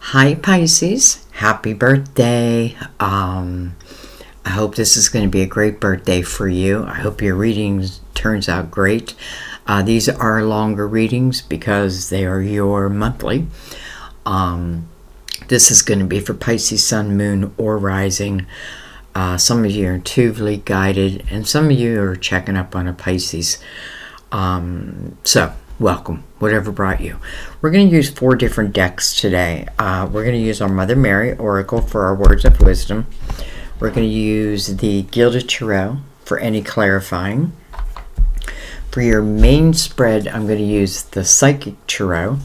Hi Pisces, happy birthday. I hope this is going to be a great birthday for you. I hope your reading turns out great. These are longer readings because they are your monthly. This is going to be for Pisces, Sun, Moon, or Rising. Some of you are intuitively guided, and some of you are checking up on a Pisces. So, welcome, whatever brought you. We're going to use 4 different decks today. We're going to use our Mother Mary Oracle for our words of wisdom. We're going to use the Gilded Tarot for any clarifying. For your main spread, I'm going to use the Psychic Tarot.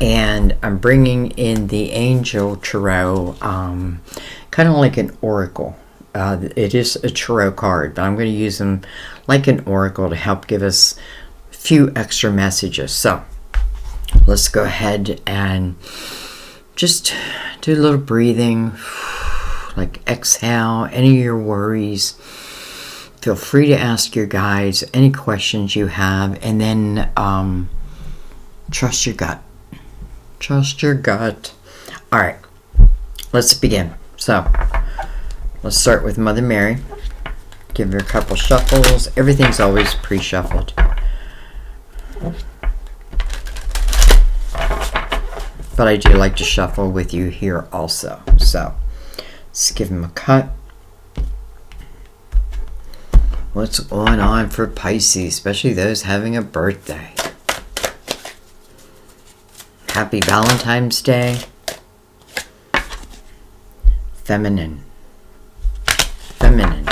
And I'm bringing in the Angel Tarot, kind of like an oracle. It is a tarot card, but I'm going to use them like an oracle to help give us a few extra messages. So let's go ahead and just do a little breathing, like exhale any of your worries. Feel free to ask your guides any questions you have, and then trust your gut. Trust your gut. All right, let's begin. So let's start with Mother Mary. Give her a couple shuffles. Everything's always pre-shuffled. But I do like to shuffle with you here also. So let's give him a cut. What's going on for Pisces, especially those having a birthday? Happy Valentine's Day. Feminine. Feminine.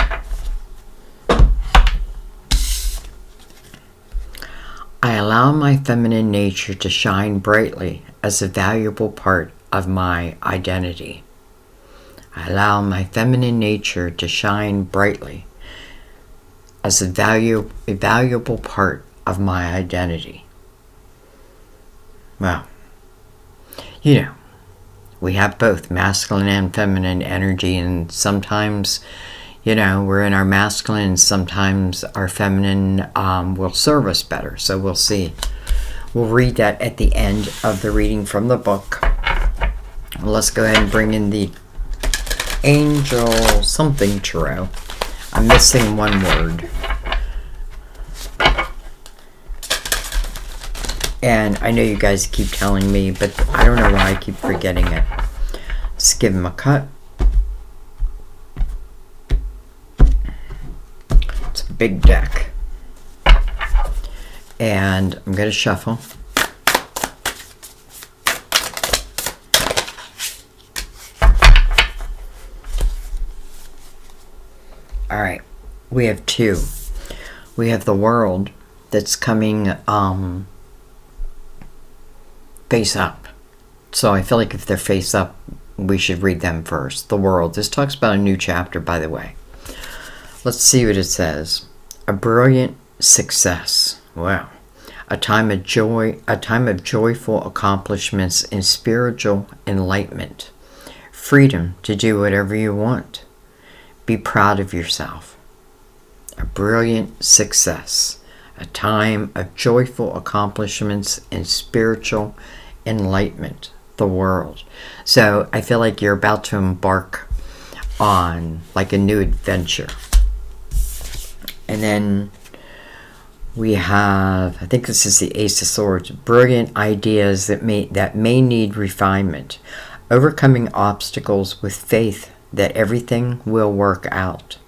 I allow my feminine nature to shine brightly as a valuable part of my identity. I allow my feminine nature to shine brightly as a valuable part of my identity. Well, you know, we have both masculine and feminine energy, and sometimes, you know, we're in our masculine, and sometimes our feminine will serve us better. So we'll see. We'll read that at the end of the reading from the book. Let's go ahead and bring in the Angel something Tarot. I'm missing one word. And I know you guys keep telling me, but I don't know why I keep forgetting it. Let's give him a cut. It's a big deck. And I'm going to shuffle. All right. We have 2. We have the World that's coming face up. So I feel like if they're face up, we should read them first. The World. This talks about a new chapter, by the way. Let's see what it says. A brilliant success. Wow. A time of joy, a time of joyful accomplishments and spiritual enlightenment. Freedom to do whatever you want. Be proud of yourself. A brilliant success. A time of joyful accomplishments and spiritual enlightenment. The World. So I feel like you're about to embark on like a new adventure. And then we have, I think this is the Ace of Swords. Brilliant ideas that may need refinement. Overcoming obstacles with faith that everything will work out.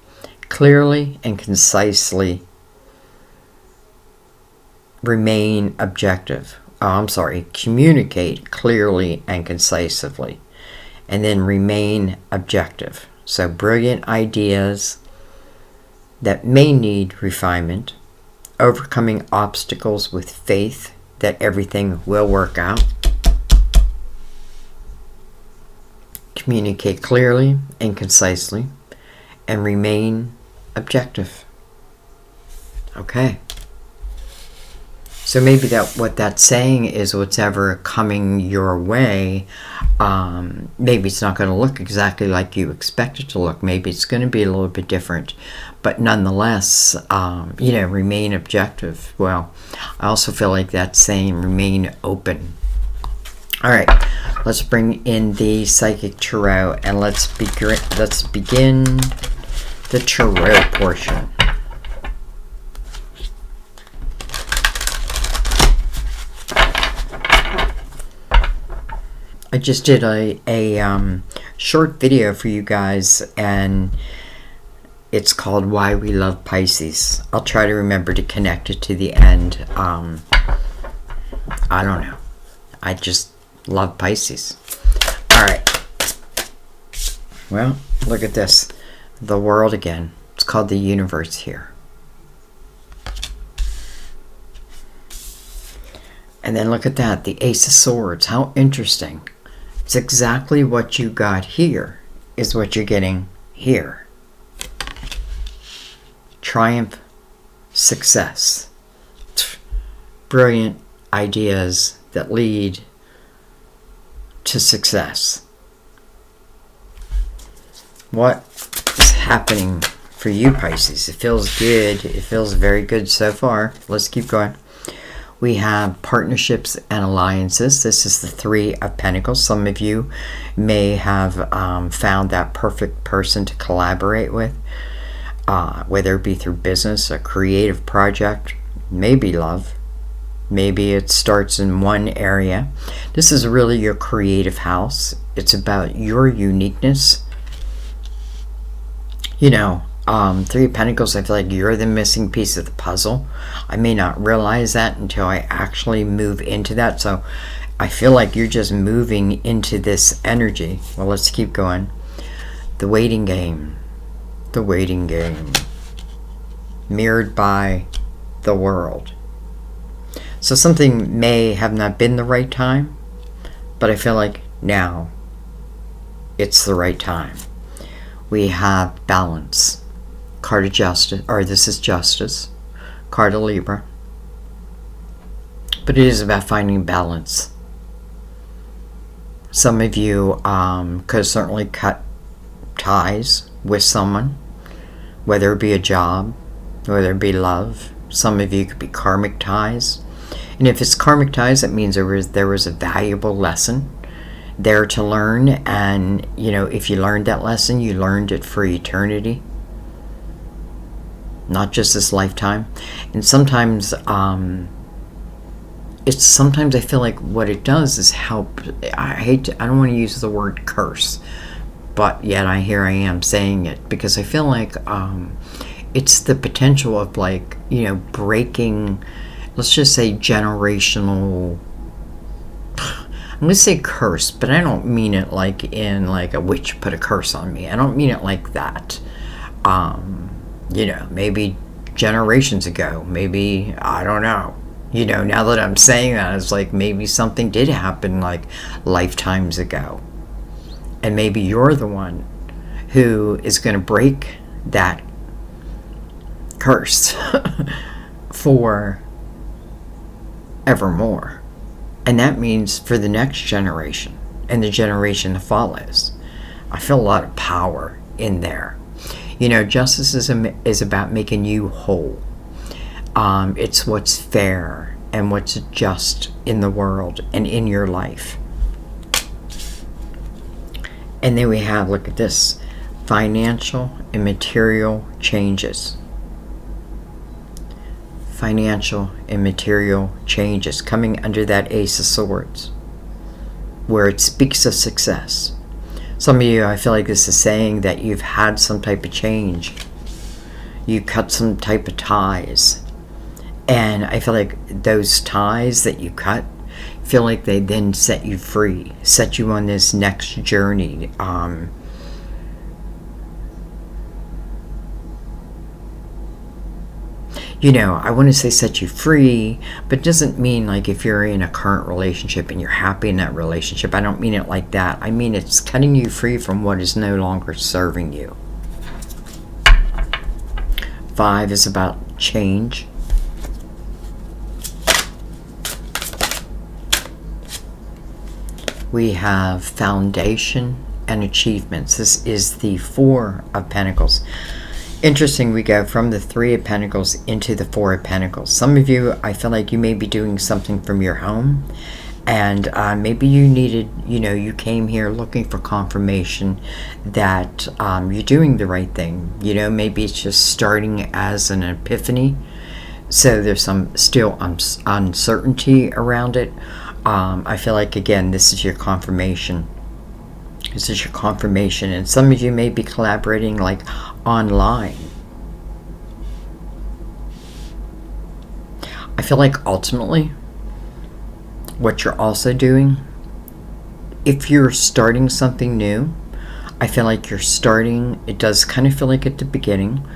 Clearly and concisely remain objective. Communicate clearly and concisely. And then remain objective. So brilliant ideas that may need refinement. Overcoming obstacles with faith that everything will work out. Communicate clearly and concisely. And remain objective. Okay. So maybe what that's saying is whatever coming your way, maybe it's not going to look exactly like you expect it to look. Maybe it's going to be a little bit different. But nonetheless, remain objective. Well, I also feel like that's saying remain open. All right, Let's bring in the Psychic Tarot, and let's begin the Tarot portion. I just did a short video for you guys, and it's called Why We Love Pisces. I'll try to remember to connect it to the end. I don't know. I just love Pisces. Alright. Well, look at this. The world again. It's called the universe here. And then look at that. The Ace of Swords. How interesting. It's exactly what you got here is what you're getting here. Triumph. Success. Brilliant ideas that lead to success. What is happening for you, Pisces? It feels good. It feels very good so far. Let's keep going. We have partnerships and alliances. This is the Three of Pentacles. Some of you may have found that perfect person to collaborate with, whether it be through business, a creative project, maybe love. Maybe it starts in one area. This is really your creative house. It's about your uniqueness. You know, Three of Pentacles, I feel like you're the missing piece of the puzzle. I may not realize that until I actually move into that. So I feel like you're just moving into this energy. Well, let's keep going. The waiting game. The waiting game. Mirrored by the world. So something may have not been the right time, but I feel like now it's the right time. We have balance. Card of Justice, or this is Justice. Card of Libra. But it is about finding balance. Some of you could certainly cut ties with someone, whether it be a job, whether it be love. Some of you could be karmic ties. And if it's karmic ties, that means there was a valuable lesson there to learn. And, you know, if you learned that lesson, you learned it for eternity. Not just this lifetime. And sometimes, sometimes I feel like what it does is help. I don't want to use the word curse, but yet here I am saying it, because I feel like it's the potential of, like, you know, breaking, let's just say, generational, I'm going to say curse, but I don't mean it like in like a witch put a curse on me. I don't mean it like that. You know, maybe generations ago, maybe, I don't know. You know, now that I'm saying that, it's like maybe something did happen like lifetimes ago. And maybe you're the one who is going to break that curse for evermore. And that means for the next generation and the generation that follows. I feel a lot of power in there. You know, justice is about making you whole. It's what's fair and what's just in the world and in your life. And then we have, look at this, financial and material changes. Financial and material changes coming under that Ace of Swords, where it speaks of success. Some of you, I feel like this is saying that you've had some type of change. You cut some type of ties. And I feel like those ties that you cut, feel like they then set you free, set you on this next journey. You know, I want to say set you free, but it doesn't mean like if you're in a current relationship and you're happy in that relationship. I don't mean it like that. I mean it's cutting you free from what is no longer serving you. 5 is about change. We have foundation and achievements. This is the 4 of Pentacles. Interesting, we go from the 3 of Pentacles into the 4 of Pentacles. Some of you, I feel like you may be doing something from your home, And maybe you needed, you came here looking for confirmation that you're doing the right thing. Maybe it's just starting as an epiphany. So there's some still uncertainty around it. I feel like, again, this is your confirmation. This is your confirmation. And some of you may be collaborating like online. I feel like ultimately what you're also doing, if you're starting something new, I feel like you're starting, it does kind of feel like at the beginning,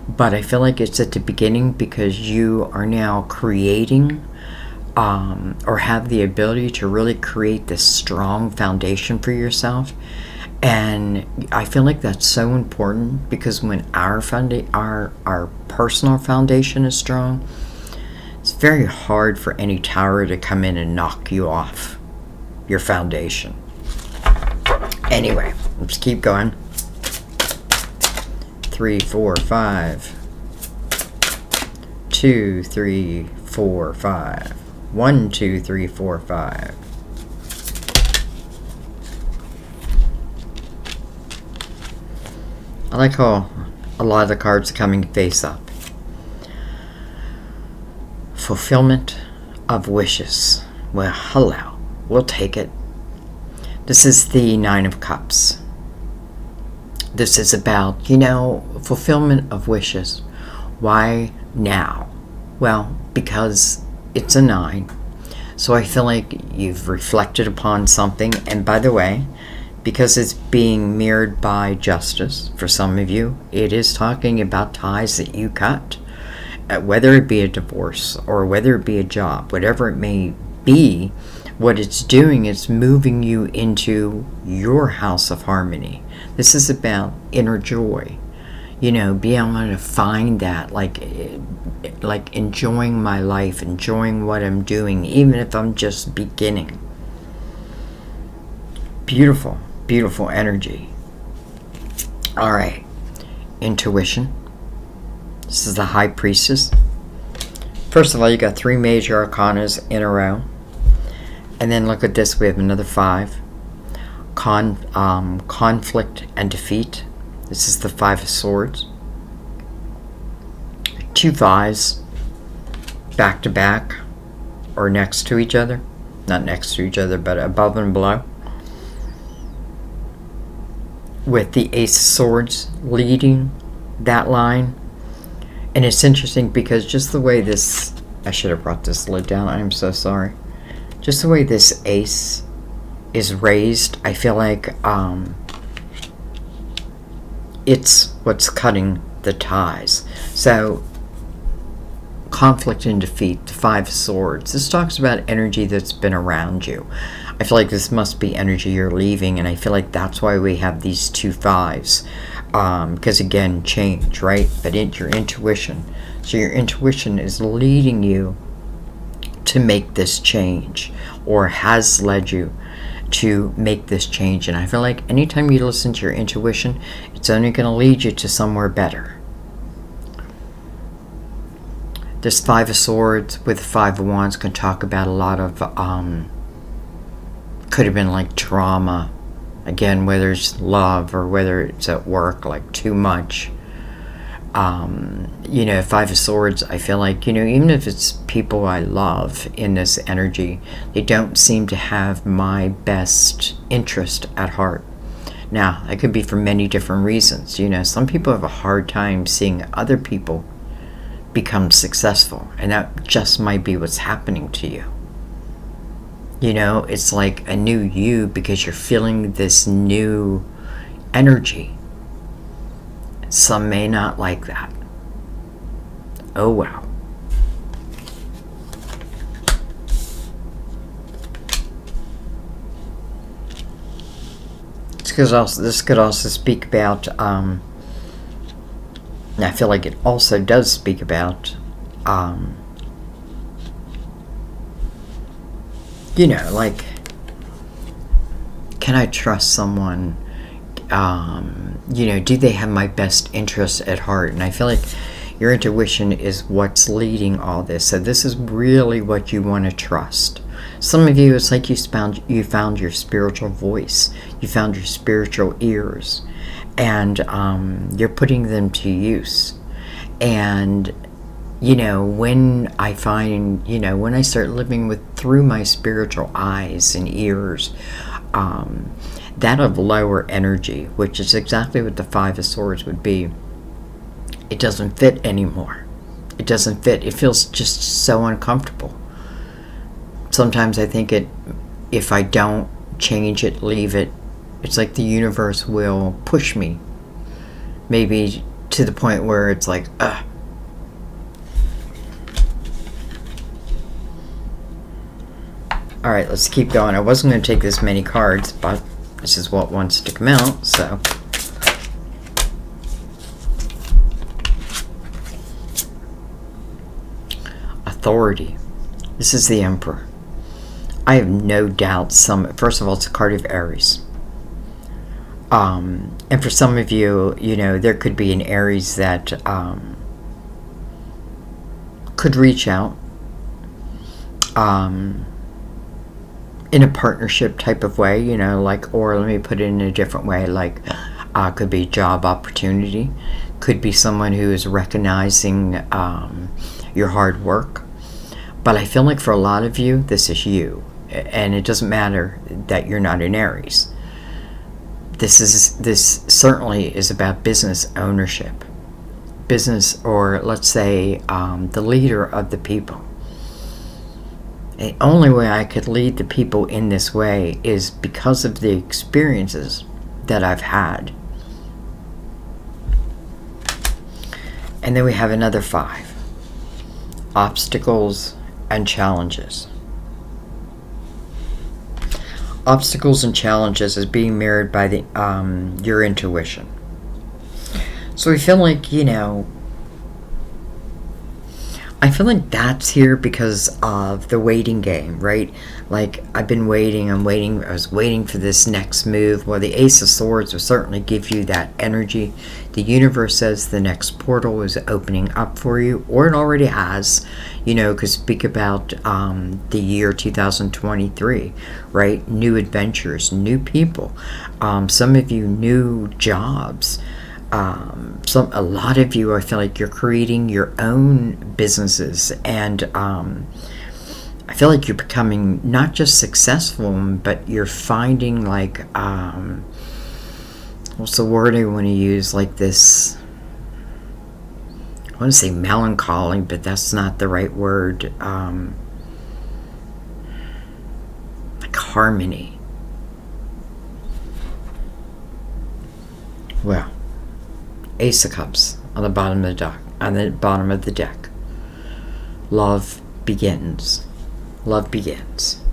but I feel like it's at the beginning because you are now creating or have the ability to really create this strong foundation for yourself. And I feel like that's so important, because when our personal foundation is strong, it's very hard for any tower to come in and knock you off your foundation. Anyway, let's keep going. 3, 4, 5. 2, 3, 4, 5. 1, 2, 3, 4, 5. I like how a lot of the cards are coming face up. Fulfillment of wishes. Well, hello. We'll take it. This is the 9 of Cups. This is about, fulfillment of wishes. Why now? Well, because it's a 9. So I feel like you've reflected upon something. And by the way, because it's being mirrored by justice, for some of you, it is talking about ties that you cut. Whether it be a divorce or whether it be a job, whatever it may be, what it's doing is moving you into your house of harmony. This is about inner joy. Being able to find that, like enjoying my life, enjoying what I'm doing, even if I'm just beginning. Beautiful, beautiful energy. All right, intuition. This is the High Priestess. First of all, you got 3 major arcanas in a row. And then look at this. We have another 5. Conflict and defeat. This is the 5 of Swords. 2 5s back to back or next to each other. Not next to each other, but above and below. With the Ace of Swords leading that line. And it's interesting because just the way this, I should have brought this lid down, I'm so sorry. Just the way this ace is raised, I feel like it's what's cutting the ties. So, conflict and defeat, the 5 of Swords. This talks about energy that's been around you. I feel like this must be energy you're leaving, and I feel like that's why we have these 2 5s. Because again, change, right? But your intuition. So your intuition is leading you to make this change, or has led you to make this change. And I feel like anytime you listen to your intuition, it's only going to lead you to somewhere better. This 5 of Swords with the 5 of Wands can talk about a lot of, could have been like trauma. Again, whether it's love or whether it's at work, like too much. 5 of Swords, I feel like, even if it's people I love in this energy, they don't seem to have my best interest at heart. Now, it could be for many different reasons. Some people have a hard time seeing other people become successful, and that just might be what's happening to you. It's like a new you because you're feeling this new energy. Some may not like that. Oh, wow. This could also speak about, and I feel like it also does speak about, like, can I trust someone? Do they have my best interests at heart? And I feel like your intuition is what's leading all this. So this is really what you want to trust. Some of you, it's like you found your spiritual voice. You found your spiritual ears. And you're putting them to use. And, you know, when I find, you know, when I start living through my spiritual eyes and ears, that of lower energy, which is exactly what the Five of Swords would be, it doesn't fit anymore. It doesn't fit. It feels just so uncomfortable. Sometimes I think if I don't change it, leave it, it's like the universe will push me. Maybe to the point where it's like, ugh. Alright, let's keep going. I wasn't going to take this many cards, but this is what wants to come out, so. Authority. This is the Emperor. I have no doubt first of all, it's a card of Aries. And for some of you, you know, there could be an Aries that could reach out in a partnership type of way, you know, like, or let me put it in a different way, like, could be job opportunity, could be someone who is recognizing your hard work. But I feel like for a lot of you, this is you. And it doesn't matter that you're not an Aries. This certainly is about business ownership. Business, or let's say the leader of the people. The only way I could lead the people in this way is because of the experiences that I've had. And then we have another 5. Obstacles and challenges. Obstacles and challenges is being mirrored by your intuition. So we feel like, you know, I feel like that's here because of the waiting game, right? Like, I've been waiting, I was waiting for this next move. Well, the Ace of Swords will certainly give you that energy. The universe says the next portal is opening up for you, or it already has, you know, because speak about the year 2023, right? New adventures, new people. Some of you, new jobs. A lot of you, I feel like you're creating your own businesses, and I feel like you're becoming not just successful, but you're finding like what's the word I want to use, like this, I want to say melancholy, but that's not the right word, like harmony. Well, Ace of Cups on the bottom of the deck. Love begins. Love begins.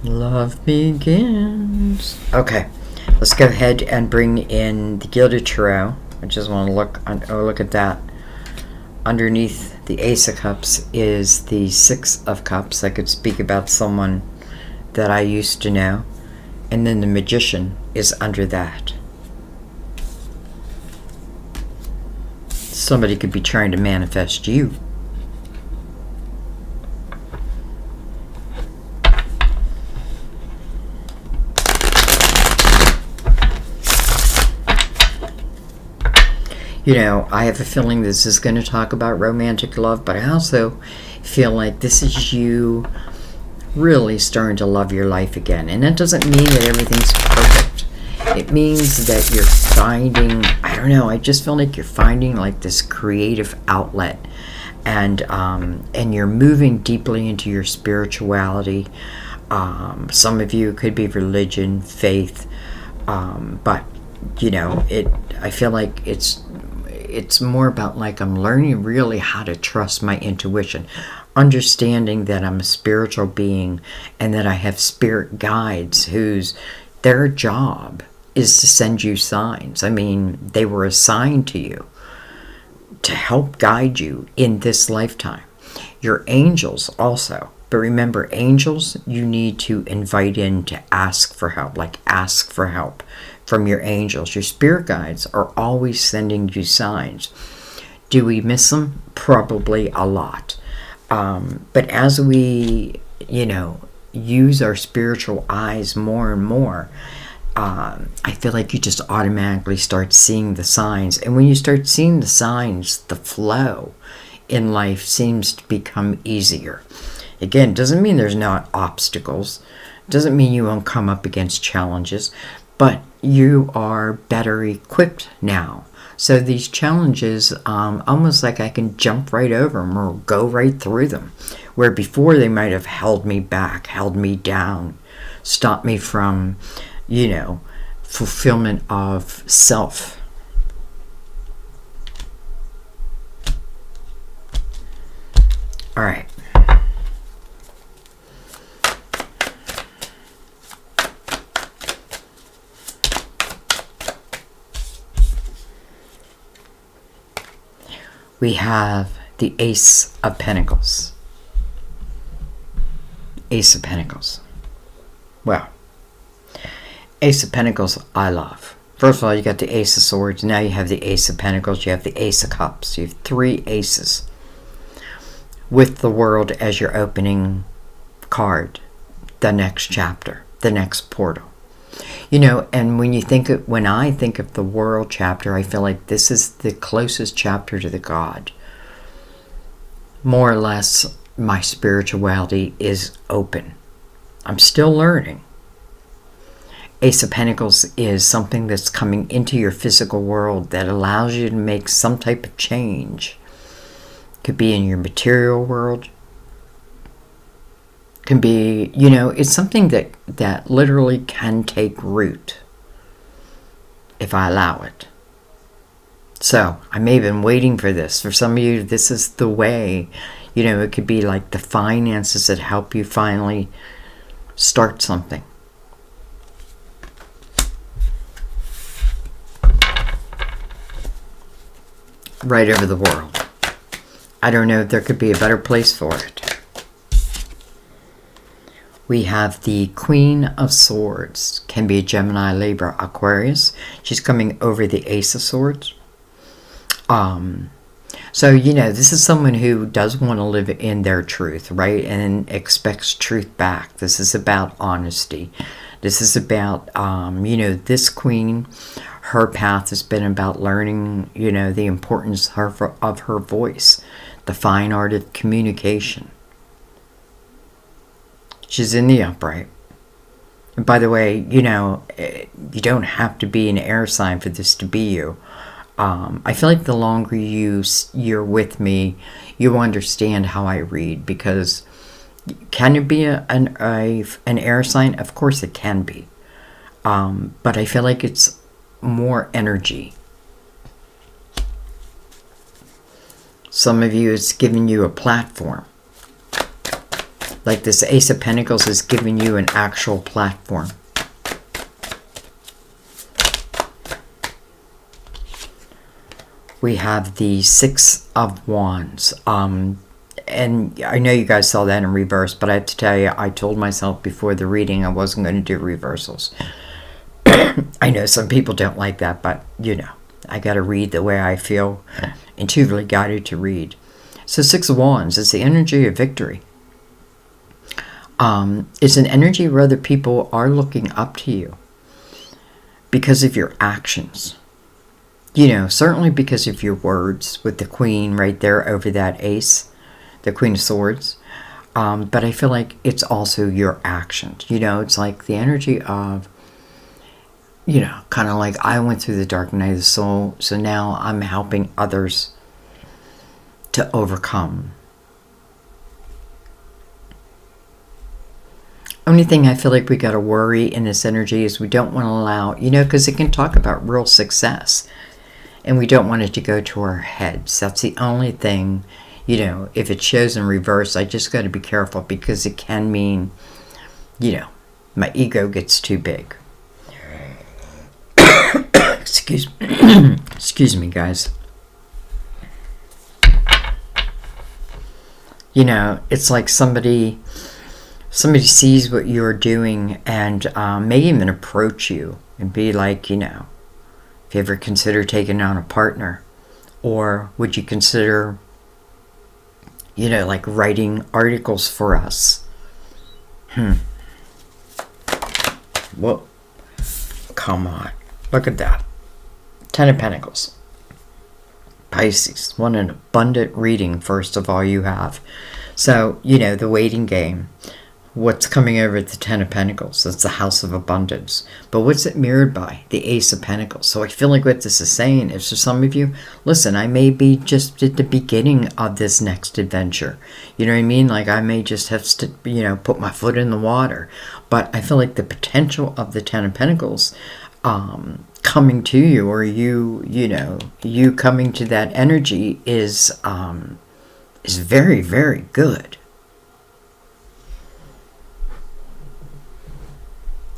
Love begins. Okay, let's go ahead and bring in the Gilded Tarot. I just want to look at that. Underneath the Ace of Cups is the Six of Cups. I could speak about someone that I used to know. And then the Magician is under that. Somebody could be trying to manifest you. You know, I have a feeling this is going to talk about romantic love, but I also feel like this is you really starting to love your life again. And that doesn't mean that everything's perfect. It means that you're finding, I don't know, I just feel like you're finding like this creative outlet, and you're moving deeply into your spirituality. Some of you could be religion, faith, but you know, I feel like it's more about like I'm learning really how to trust my intuition, understanding that I'm a spiritual being and that I have spirit guides whose their job is to send you signs. I mean, they were assigned to you to help guide you in this lifetime. Your angels also. But remember, angels, you need to invite in to ask for help. Like, ask for help from your angels. Your spirit guides are always sending you signs. Do we miss them? Probably a lot. But as we, use our spiritual eyes more and more, I feel like you just automatically start seeing the signs. And when you start seeing the signs, the flow in life seems to become easier. Again, doesn't mean there's not obstacles. Doesn't mean you won't come up against challenges. But you are better equipped now. So these challenges, almost like I can jump right over them or go right through them. Where before they might have held me back, held me down, stopped me from, fulfillment of self. All right. We have the Ace of Pentacles. Ace of Pentacles. Well, Ace of Pentacles, I love. First of all, you got the Ace of Swords. Now you have the Ace of Pentacles. You have the Ace of Cups. You have 3 aces. With the World as your opening card. The next chapter. The next portal. And when I think of the World chapter, I feel like this is the closest chapter to the God. More or less, my spirituality is open. I'm still learning. Ace of Pentacles is something that's coming into your physical world that allows you to make some type of change. Could be in your material world. Can be, it's something that literally can take root if I allow it. So, I may have been waiting for this. For some of you, this is the way. It could be like the finances that help you finally start something. Right over the world. I don't know if there could be a better place for it. We have the Queen of Swords. Can be a Gemini, Libra, Aquarius. She's coming over the Ace of Swords. So, this is someone who does want to live in their truth, right? And expects truth back. This is about honesty. This is about, this queen, her path has been about learning, the importance of her voice. The fine art of communication. She's in the upright. And by the way, you don't have to be an air sign for this to be you. I feel like the longer you're with me, you understand how I read. Because can it be an air sign? Of course it can be. But I feel like it's more energy. Some of you, it's giving you a platform. Like this Ace of Pentacles is giving you an actual platform. We have the Six of Wands. And I know you guys saw that in reverse, but I have to tell you, I told myself before the reading I wasn't going to do reversals. I know some people don't like that, but I got to read the way I feel intuitively guided to read. So Six of Wands is the energy of victory. It's an energy where other people are looking up to you because of your actions. Certainly because of your words with the Queen right there over that Ace, the Queen of Swords. But I feel like it's also your actions. It's like the energy of, kind of like I went through the dark night of the soul, so now I'm helping others to overcome. Only thing I feel like we got to worry in this energy is we don't want to allow, because it can talk about real success. And we don't want it to go to our heads. That's the only thing, if it shows in reverse, I just got to be careful because it can mean, my ego gets too big. Excuse me, guys. It's like somebody sees what you're doing and may even approach you and be like, if you ever consider taking on a partner, or would you consider, you know, like writing articles for us. Well, come on. Look at that. 10 of Pentacles. Pisces. What an abundant reading, first of all, you have. So, you know, the waiting game. What's coming over at the 10 of Pentacles? That's the House of Abundance. But what's it mirrored by? The Ace of Pentacles. So I feel like what this is saying is, for some of you, listen, I may be just at the beginning of this next adventure. You know what I mean? Like, I may just have to, you know, put my foot in the water. But I feel like the potential of the 10 of Pentacles coming to you, or you know, you coming to that energy is very, very good.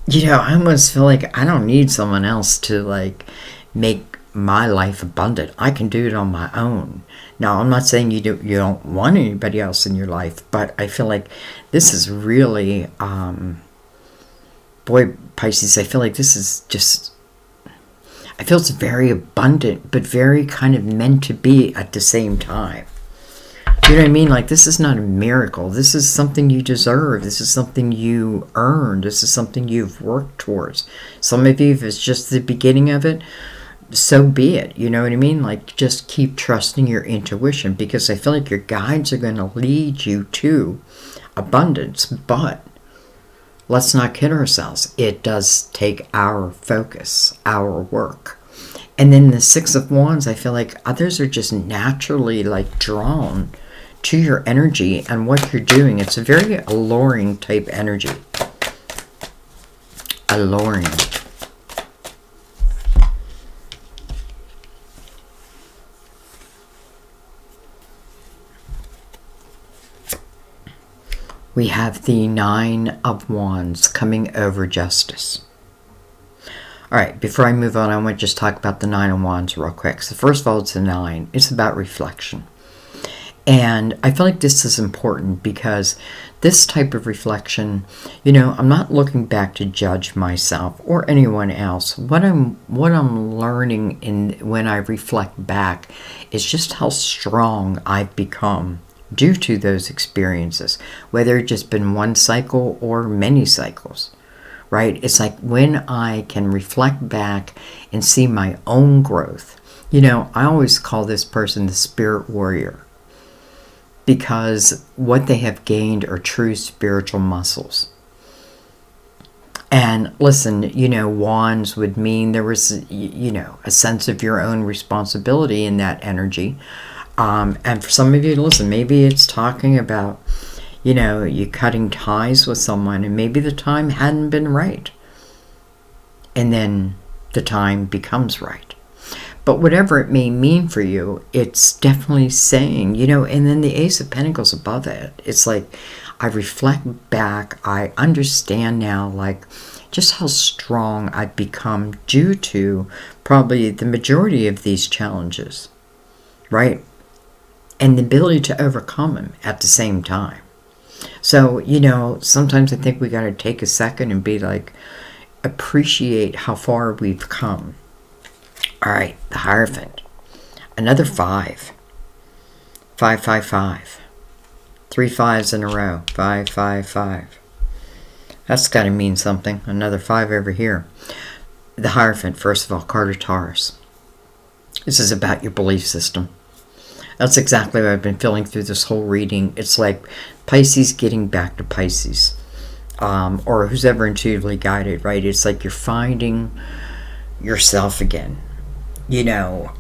You know, I almost feel like I don't need someone else to, like, make my life abundant. I can do it on my own. Now, I'm not saying you don't want anybody else in your life, but I feel like this is really, boy, Pisces, I feel like this is just, I feel it's very abundant, but very kind of meant to be at the same time. You know what I mean? Like, this is not a miracle. This is something you deserve. This is something you earned. This is something you've worked towards. Some of you, if it's just the beginning of it, so be it. You know what I mean? Like, just keep trusting your intuition, because I feel like your guides are going to lead you to abundance. But let's not kid ourselves. It does take our focus, our work. And then the Six of Wands, I feel like others are just naturally, like, drawn to your energy and what you're doing. It's a very alluring type energy. Alluring. We have the Nine of Wands coming over Justice. All right, before I move on, I want to just talk about the Nine of Wands real quick. So first of all, it's a 9. It's about reflection. And I feel like this is important, because this type of reflection, you know, I'm not looking back to judge myself or anyone else. What I'm learning when I reflect back is just how strong I've become due to those experiences, whether it's just been one cycle or many cycles. Right? It's like when I can reflect back and see my own growth. You know, I always call this person the spirit warrior, because what they have gained are true spiritual muscles. And listen, you know, wands would mean there was, you know, a sense of your own responsibility in that energy. And for some of you, listen, maybe it's talking about, you know, you cutting ties with someone, and maybe the time hadn't been right. And then the time becomes right. But whatever it may mean for you, it's definitely saying, you know, and then the Ace of Pentacles above it. It's like, I reflect back, I understand now, like, just how strong I've become due to probably the majority of these challenges, right? And the ability to overcome them at the same time. So, you know, sometimes I think we got to take a second and be like, appreciate how far we've come. All right, the Hierophant. Another 5. 5, 5, 5. 3 5s in a row. 5, 5, 5. That's got to mean something. Another 5 over here. The Hierophant, first of all, card of Taurus. This is about your belief system. That's exactly what I've been feeling through this whole reading. It's like Pisces getting back to Pisces. Or who's ever intuitively guided, right? It's like you're finding yourself again. You know,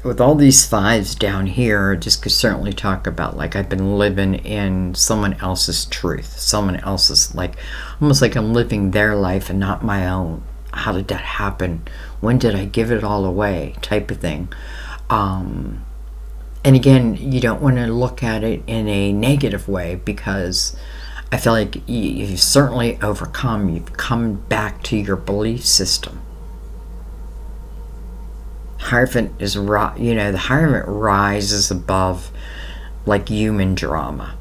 with all these 5s down here, just could certainly talk about, like, I've been living in someone else's truth. Someone else's, like, almost like I'm living their life and not my own. How did that happen? When did I give it all away? Type of thing. And again, you don't want to look at it in a negative way, because I feel like you've certainly overcome. You've come back to your belief system. Hierophant is, you know, the Hierophant rises above, like, human drama.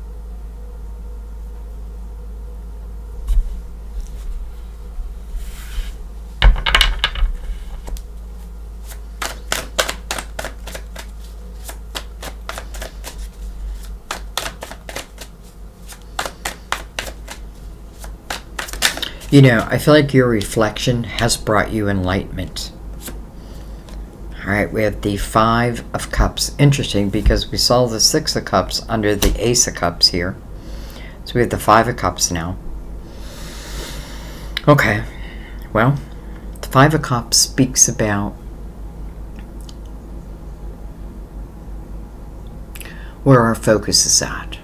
You know, I feel like your reflection has brought you enlightenment. All right, we have the Five of Cups. Interesting, because we saw the Six of Cups under the Ace of Cups here. So we have the Five of Cups now. Okay, well, the Five of Cups speaks about where our focus is at.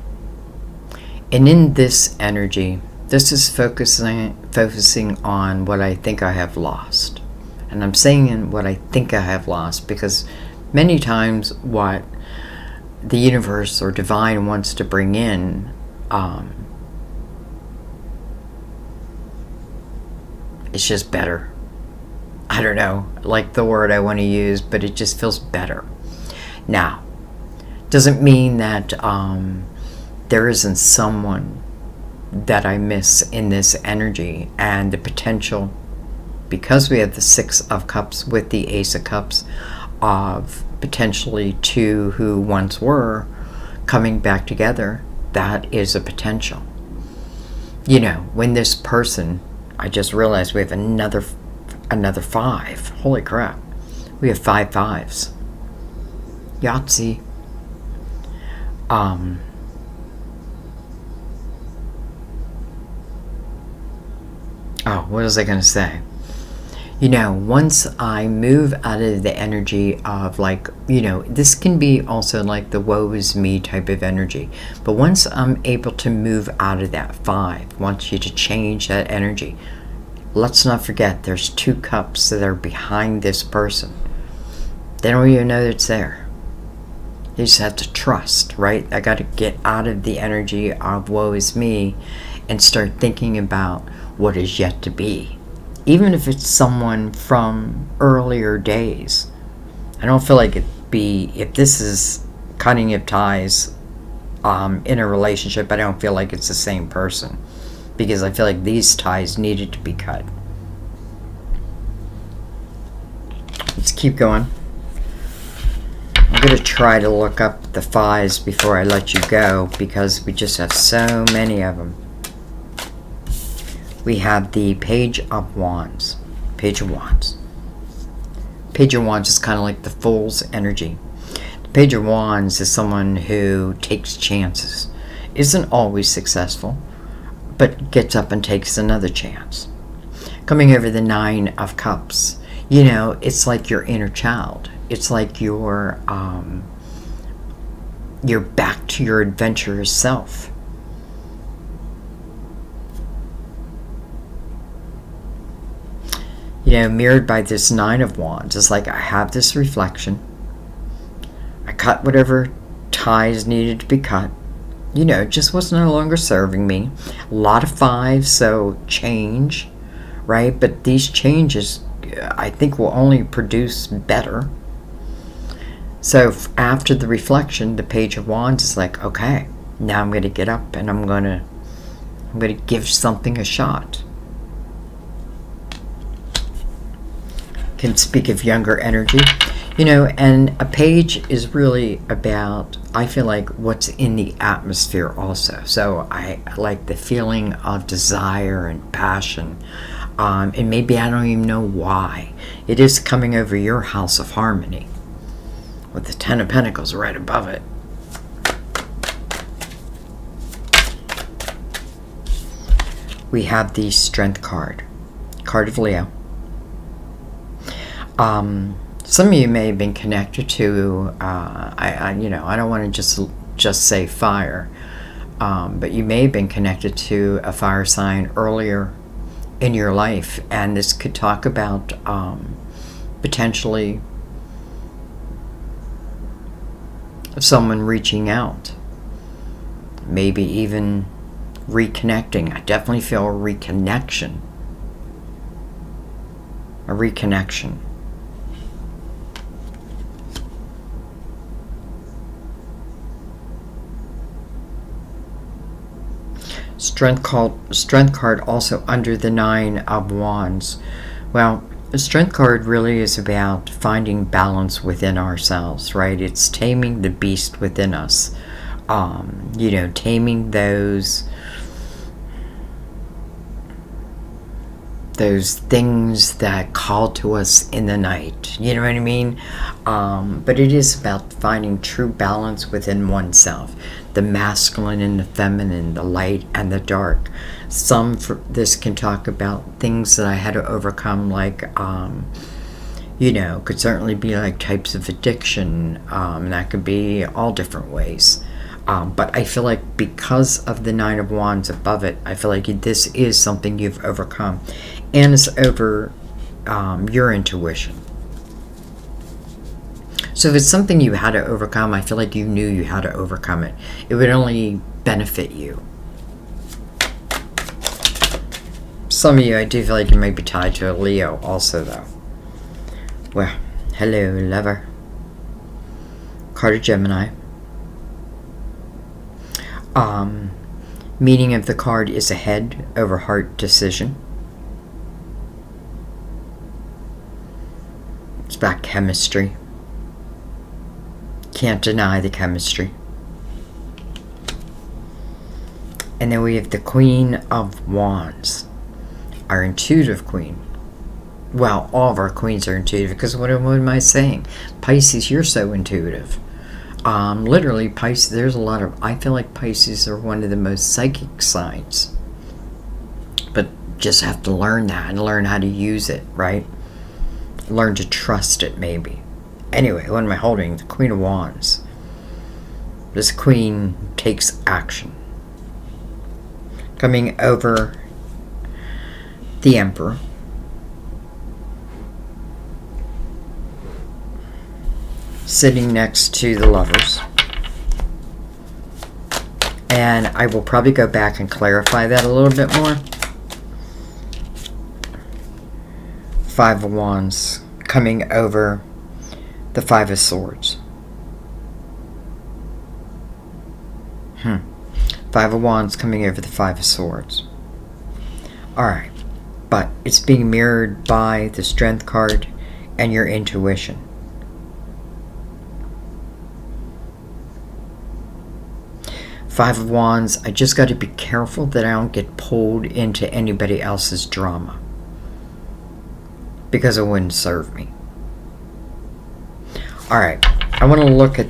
And in this energy, this is focusing on what I think I have lost. And I'm saying what I think I have lost because many times what the universe or divine wants to bring in it's just better. I don't know, like the word I want to use, but it just feels better. Now, doesn't mean that there isn't someone that I miss in this energy, and the potential, because we have the Six of Cups with the Ace of Cups, of potentially two who once were coming back together. That is a potential. You know, when this person, I just realized we have another five. Holy crap. We have 5 fives. Yahtzee. Oh, what was I going to say? You know, once I move out of the energy of, like, you know, this can be also like the woe is me type of energy. But once I'm able to move out of that 5, want you to change that energy. Let's not forget there's 2 cups that are behind this person. They don't even know that it's there. You just have to trust, right? I got to get out of the energy of woe is me and start thinking about what is yet to be. Even if it's someone from earlier days. I don't feel like if this is cutting of ties in a relationship, I don't feel like it's the same person. Because I feel like these ties needed to be cut. Let's keep going. I'm going to try to look up the 5s before I let you go, because we just have so many of them. We have the Page of Wands. Page of Wands. Page of Wands is kind of like the Fool's energy. The Page of Wands is someone who takes chances. Isn't always successful, but gets up and takes another chance. Coming over the 9 of Cups. You know, it's like your inner child. It's like you're back to your adventurous self. You know, mirrored by this 9 of Wands. It's like I have this reflection. I cut whatever ties needed to be cut. You know, it just was no longer serving me. A lot of 5s, so change, right? But these changes, I think, will only produce better. So after the reflection, the Page of Wands is like, okay, now I'm going to get up and I'm going to give something a shot. Can speak of younger energy, you know, and a page is really about, I feel like, what's in the atmosphere also. So I like the feeling of desire and passion, and maybe I don't even know why. It is coming over your house of harmony with the 10 of Pentacles right above it. We have the Strength card of Leo. Some of you may have been connected to, you know, I don't want to just say fire, but you may have been connected to a fire sign earlier in your life, and this could talk about potentially someone reaching out, maybe even reconnecting. I definitely feel a reconnection. A reconnection. Strength card also under the 9 of Wands. Well, the Strength card really is about finding balance within ourselves, right? It's taming the beast within us. You know, taming those those things that call to us in the night. You know what I mean? But it is about finding true balance within oneself. The masculine and the feminine, the light and the dark. This can talk about things that I had to overcome, like, could certainly be like types of addiction. And that could be all different ways. But I feel like because of the Nine of Wands above it, I feel like this is something you've overcome. And it's over your intuition. So if it's something you had to overcome, I feel like you knew you had to overcome it. It would only benefit you. Some of you, I do feel like you might be tied to a Leo also, though. Well, hello, lover. Card of Gemini. Meaning of the card is a head over heart decision. It's about chemistry. Can't deny the chemistry. And then we have the Queen of Wands, our intuitive queen. Well, all of our queens are intuitive, because what am I saying? Pisces, you're so intuitive. Literally, Pisces, there's a lot of, I feel like Pisces are one of the most psychic signs. But just have to learn that and learn how to use it, right? Learn to trust it, maybe. Anyway, what am I holding? The Queen of Wands. This queen takes action. Coming over the Emperor. Sitting next to the Lovers. And I will probably go back and clarify that a little bit more. Five of Wands coming over the Five of Swords. Five of Wands coming over the Five of Swords. Alright. But it's being mirrored by the Strength card and your intuition. Five of Wands, I just got to be careful that I don't get pulled into anybody else's drama, because it wouldn't serve me. All right, I want to look at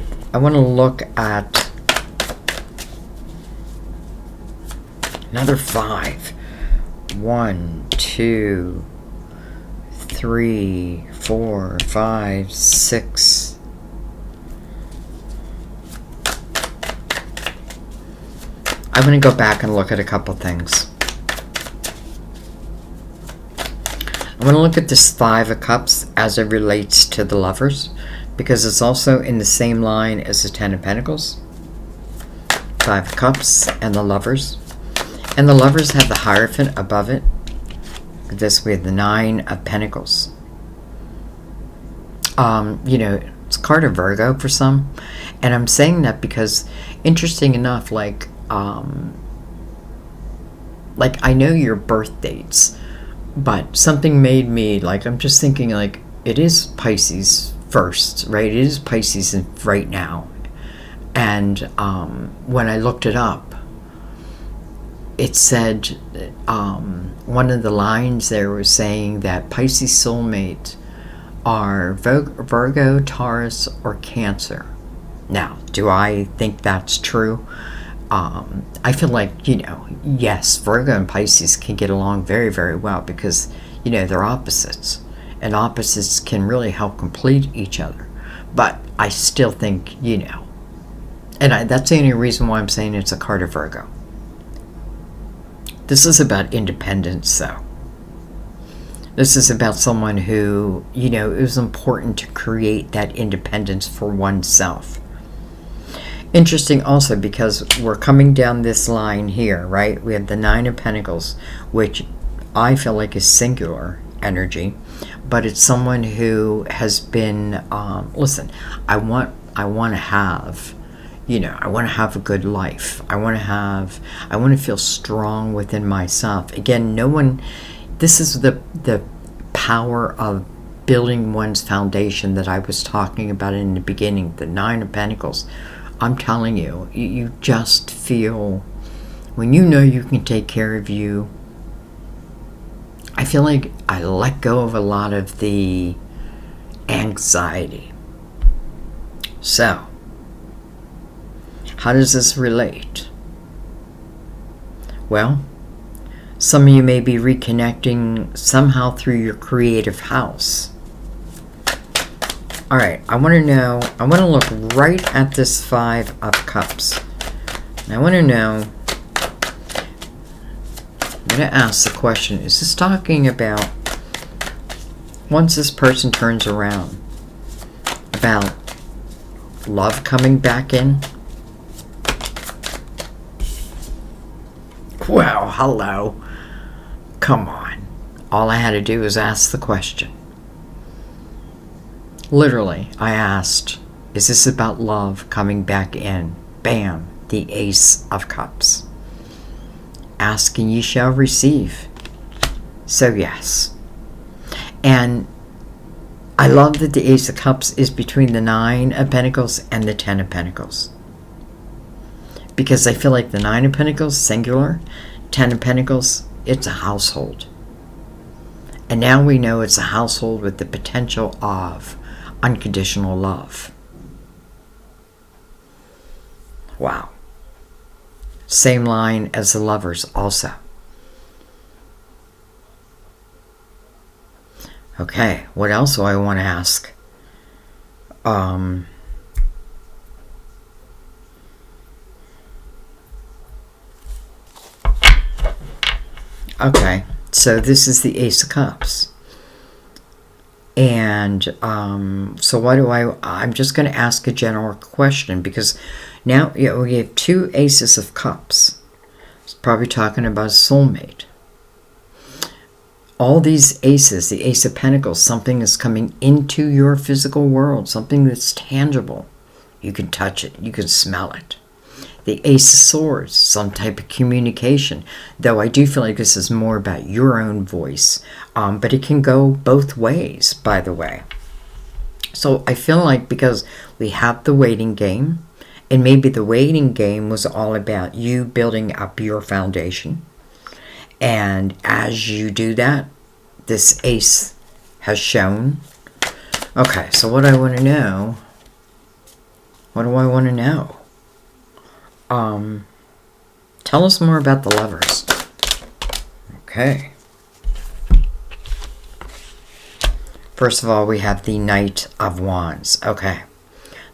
another five. 1, 2, 3, 4, 5, 6. I'm going to go back and look at a couple things. I want to look at this Five of Cups as it relates to the Lovers, because it's also in the same line as the Ten of Pentacles. Five of Cups and the Lovers. And the Lovers have the Hierophant above it. This we have the Nine of Pentacles. It's a card of Virgo for some. And I'm saying that because, interesting enough, like I know your birth dates, but something made me, like, I'm just thinking, like, it is Pisces first, right? It is Pisces right now. And when I looked it up, it said, one of the lines there was saying that Pisces soulmate are Virgo, Taurus, or Cancer. Now, do I think that's true? I feel like, yes, Virgo and Pisces can get along very, very well because, they're opposites. And opposites can really help complete each other. But I still think, and that's the only reason why I'm saying it's a card of Virgo. This is about independence, though. This is about someone who, it was important to create that independence for oneself. Interesting also because we're coming down this line here, right? We have the Nine of Pentacles, which I feel like is singular energy, but it's someone who has been, listen, I want to have, I want to have a good life. I want to feel strong within myself. Again, this is the power of building one's foundation that I was talking about in the beginning, the Nine of Pentacles. I'm telling you, you just feel, when you know you can take care of you, I feel like I let go of a lot of the anxiety. So, how does this relate? Well, some of you may be reconnecting somehow through your creative house. All right, I want to look right at this Five of Cups. I want to know, I'm going to ask the question, is this talking about, once this person turns around, about love coming back in? Well, hello. Come on. All I had to do was ask the question. Literally, I asked, is this about love coming back in? Bam, the Ace of Cups. Ask and ye shall receive. So yes. And I love that the Ace of Cups is between the Nine of Pentacles and the Ten of Pentacles. Because I feel like the Nine of Pentacles, singular, Ten of Pentacles, it's a household. And now we know it's a household with the potential of unconditional love. Wow. Same line as the Lovers also. Okay, what else do I want to ask? Okay, so this is the Ace of Cups. And so I'm just going to ask a general question, because now we have two Aces of Cups. It's probably talking about a soulmate. All these aces, the Ace of Pentacles, something is coming into your physical world, something that's tangible. You can touch it, you can smell it. The Ace of Swords, some type of communication. Though I do feel like this is more about your own voice. But it can go both ways, by the way. So I feel like because we have the waiting game, and maybe the waiting game was all about you building up your foundation. And as you do that, this Ace has shown. Okay, so what I want to know, what do I want to know? Tell us more about the Lovers. Okay. First of all, we have the Knight of Wands. Okay.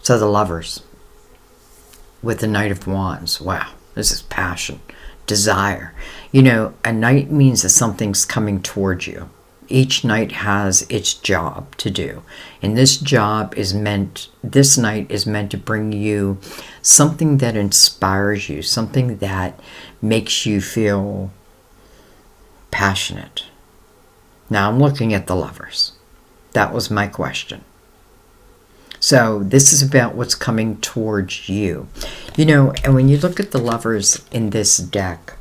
So the Lovers with the Knight of Wands. Wow. This is passion, desire. You know, a knight means that something's coming towards you. Each knight has its job to do. And this knight is meant to bring you something that inspires you, something that makes you feel passionate. Now I'm looking at the Lovers. That was my question. So this is about what's coming towards you. You know, and when you look at the Lovers in this deck,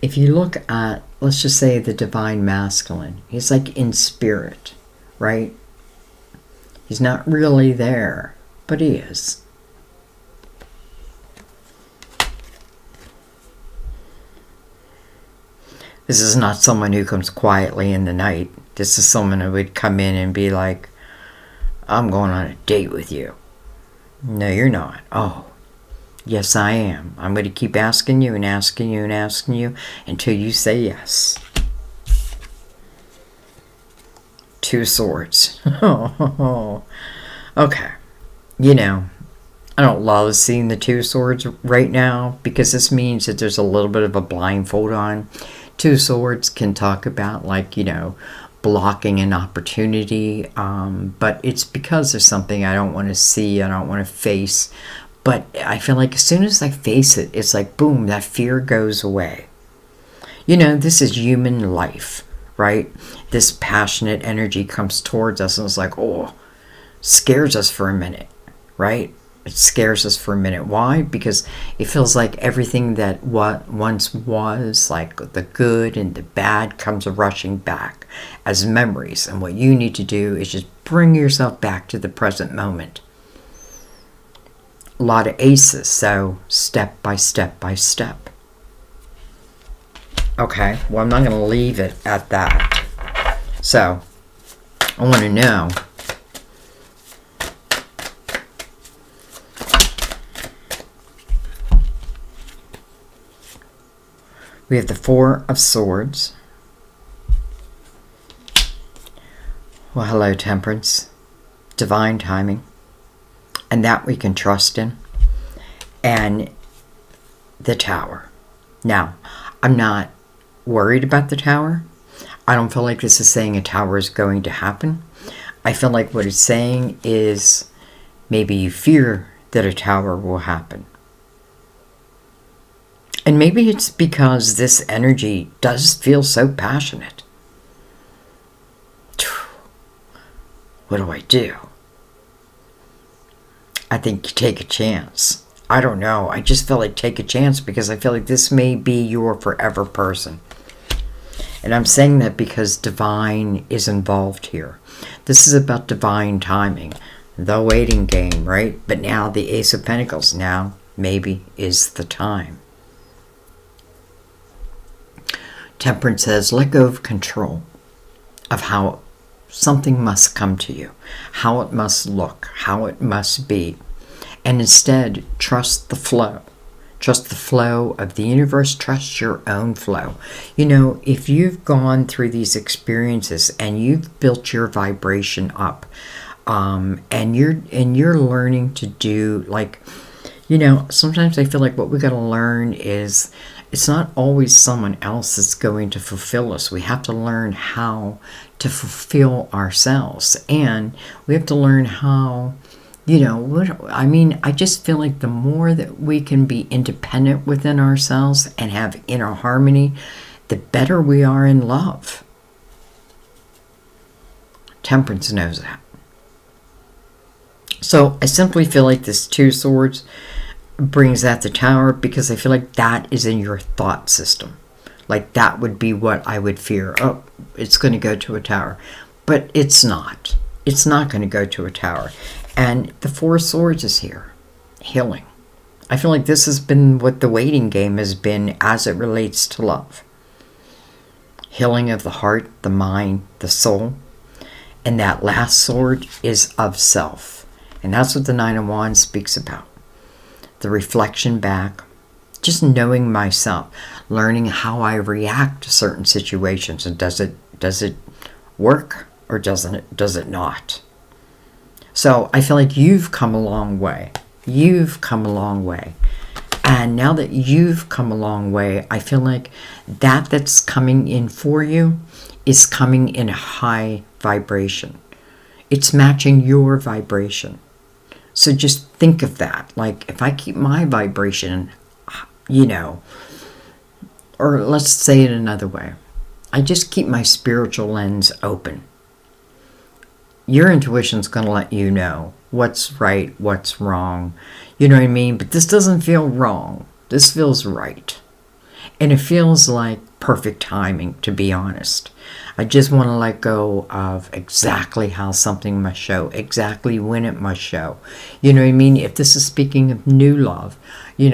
if you look at, let's just say, the Divine Masculine, he's like in spirit, right? He's not really there, but he is. This is not someone who comes quietly in the night. This is someone who would come in and be like, I'm going on a date with you. No, you're not. Oh, yes, I am. I'm going to keep asking you and asking you and asking you until you say yes. Two Swords. Okay. You know, I don't love seeing the Two Swords right now because this means that there's a little bit of a blindfold on. Two Swords can talk about, like, you know, blocking an opportunity. But it's because there's something I don't want to see, I don't want to face. But I feel like as soon as I face it, it's like, boom, that fear goes away. You know, this is human life, right? This passionate energy comes towards us and it's like, oh, scares us for a minute, right? It scares us for a minute. Why? Because it feels like everything that once was, like the good and the bad, comes rushing back as memories. And what you need to do is just bring yourself back to the present moment. A lot of aces, so step by step by step. Okay, well, I'm not going to leave it at that. So, I want to know, we have the Four of Swords. Well, hello, Temperance. Divine timing. And that we can trust in. And the Tower. Now, I'm not worried about the Tower. I don't feel like this is saying a tower is going to happen. I feel like what it's saying is maybe you fear that a tower will happen. And maybe it's because this energy does feel so passionate. What do I do? I think you take a chance. I don't know. I just feel like take a chance because I feel like this may be your forever person. And I'm saying that because divine is involved here. This is about divine timing. The waiting game, right? But now the Ace of Pentacles. Now maybe is the time. Temperance says, let go of control of how something must come to you, how it must look, how it must be. And instead, trust the flow. Trust the flow of the universe. Trust your own flow. You know, if you've gone through these experiences and you've built your vibration up, and you're learning to do, like, you know, sometimes I feel like what we got to learn is it's not always someone else that's going to fulfill us. We have to learn how to fulfill ourselves, and we have to learn how. You know, I just feel like the more that we can be independent within ourselves and have inner harmony, the better we are in love. Temperance knows that. So I simply feel like this Two Swords brings out the Tower because I feel like that is in your thought system. Like that would be what I would fear. Oh, it's going to go to a tower. But it's not. It's not going to go to a tower. And the Four of Swords is here. Healing. I feel like this has been what the waiting game has been as it relates to love. Healing of the heart, the mind, the soul. And that last sword is of self. And that's what the Nine of Wands speaks about. The reflection back. Just knowing myself. Learning how I react to certain situations. And does it work or does it not? So I feel like you've come a long way. You've come a long way. And now that you've come a long way, I feel like that's coming in for you is coming in a high vibration. It's matching your vibration. So just think of that. Like if I keep my vibration, you know, or let's say it another way. I just keep my spiritual lens open. Your intuition's going to let you know what's right, what's wrong. You know what I mean? But this doesn't feel wrong. This feels right. And it feels like perfect timing, to be honest. I just want to let go of exactly how something must show, exactly when it must show. You know what I mean? If this is speaking of new love, I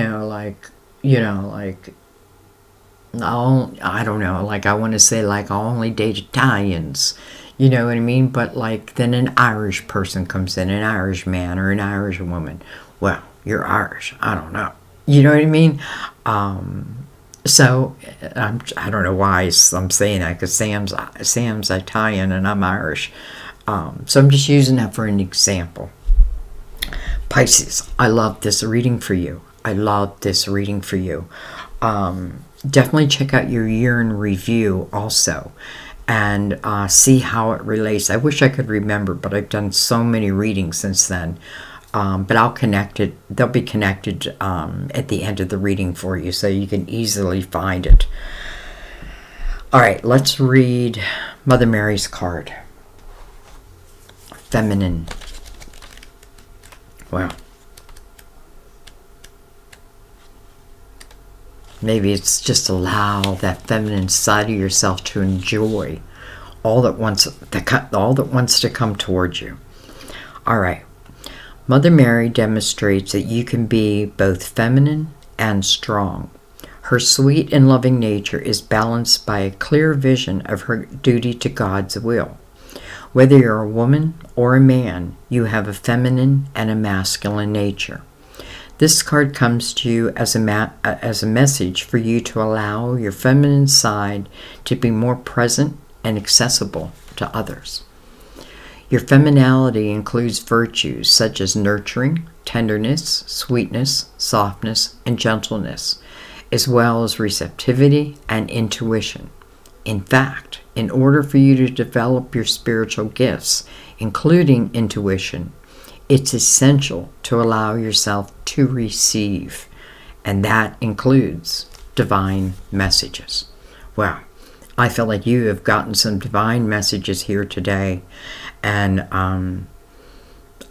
don't know, like I want to say like I only date Italians. You know what I mean? But like then an Irish person comes in, an Irish man or an Irish woman. Well, you're Irish. I don't know. You know what I mean? So I don't know why I'm saying that because Sam's Italian and I'm Irish. So I'm just using that for an example. Pisces, I love this reading for you. I love this reading for you. Definitely check out your year in review also. And see how it relates. I wish I could remember, but I've done so many readings since then. But I'll connect it. They'll be connected at the end of the reading for you, so you can easily find it. All right, let's read Mother Mary's card. Feminine. Wow. Maybe it's just allow that feminine side of yourself to enjoy all that wants to come towards you. All right. Mother Mary demonstrates that you can be both feminine and strong. Her sweet and loving nature is balanced by a clear vision of her duty to God's will. Whether you're a woman or a man, you have a feminine and a masculine nature. This card comes to you as a message for you to allow your feminine side to be more present and accessible to others. Your femininity includes virtues such as nurturing, tenderness, sweetness, softness, and gentleness, as well as receptivity and intuition. In fact, in order for you to develop your spiritual gifts, including intuition, it's essential to allow yourself to receive, and that includes divine messages. Well, I feel like you have gotten some divine messages here today, and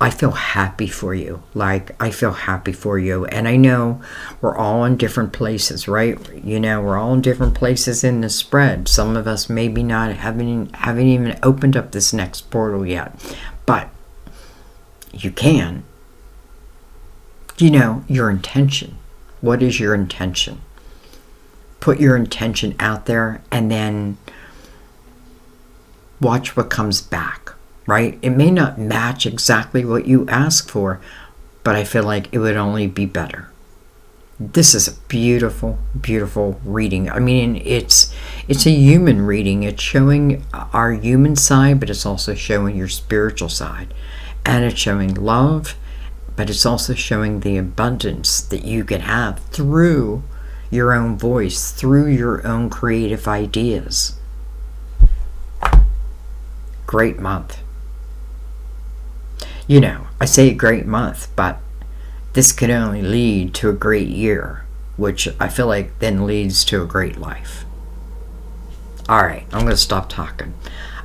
I feel happy for you. I feel happy for you. And I know we're all in different places, right? We're all in different places in the spread. Some of us maybe haven't even opened up this next portal yet. But you can. Your intention. What is your intention? Put your intention out there and then watch what comes back. Right? It may not match exactly what you ask for, but I feel like it would only be better. This is a beautiful, beautiful reading. I mean, it's a human reading. It's showing our human side, but it's also showing your spiritual side. And it's showing love, but it's also showing the abundance that you can have through your own voice, through your own creative ideas. Great month. I say a great month, but this could only lead to a great year, which I feel like then leads to a great life. All right, I'm going to stop talking.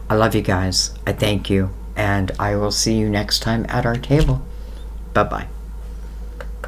I love you guys. I thank you, and I will see you next time at our table. Bye-bye.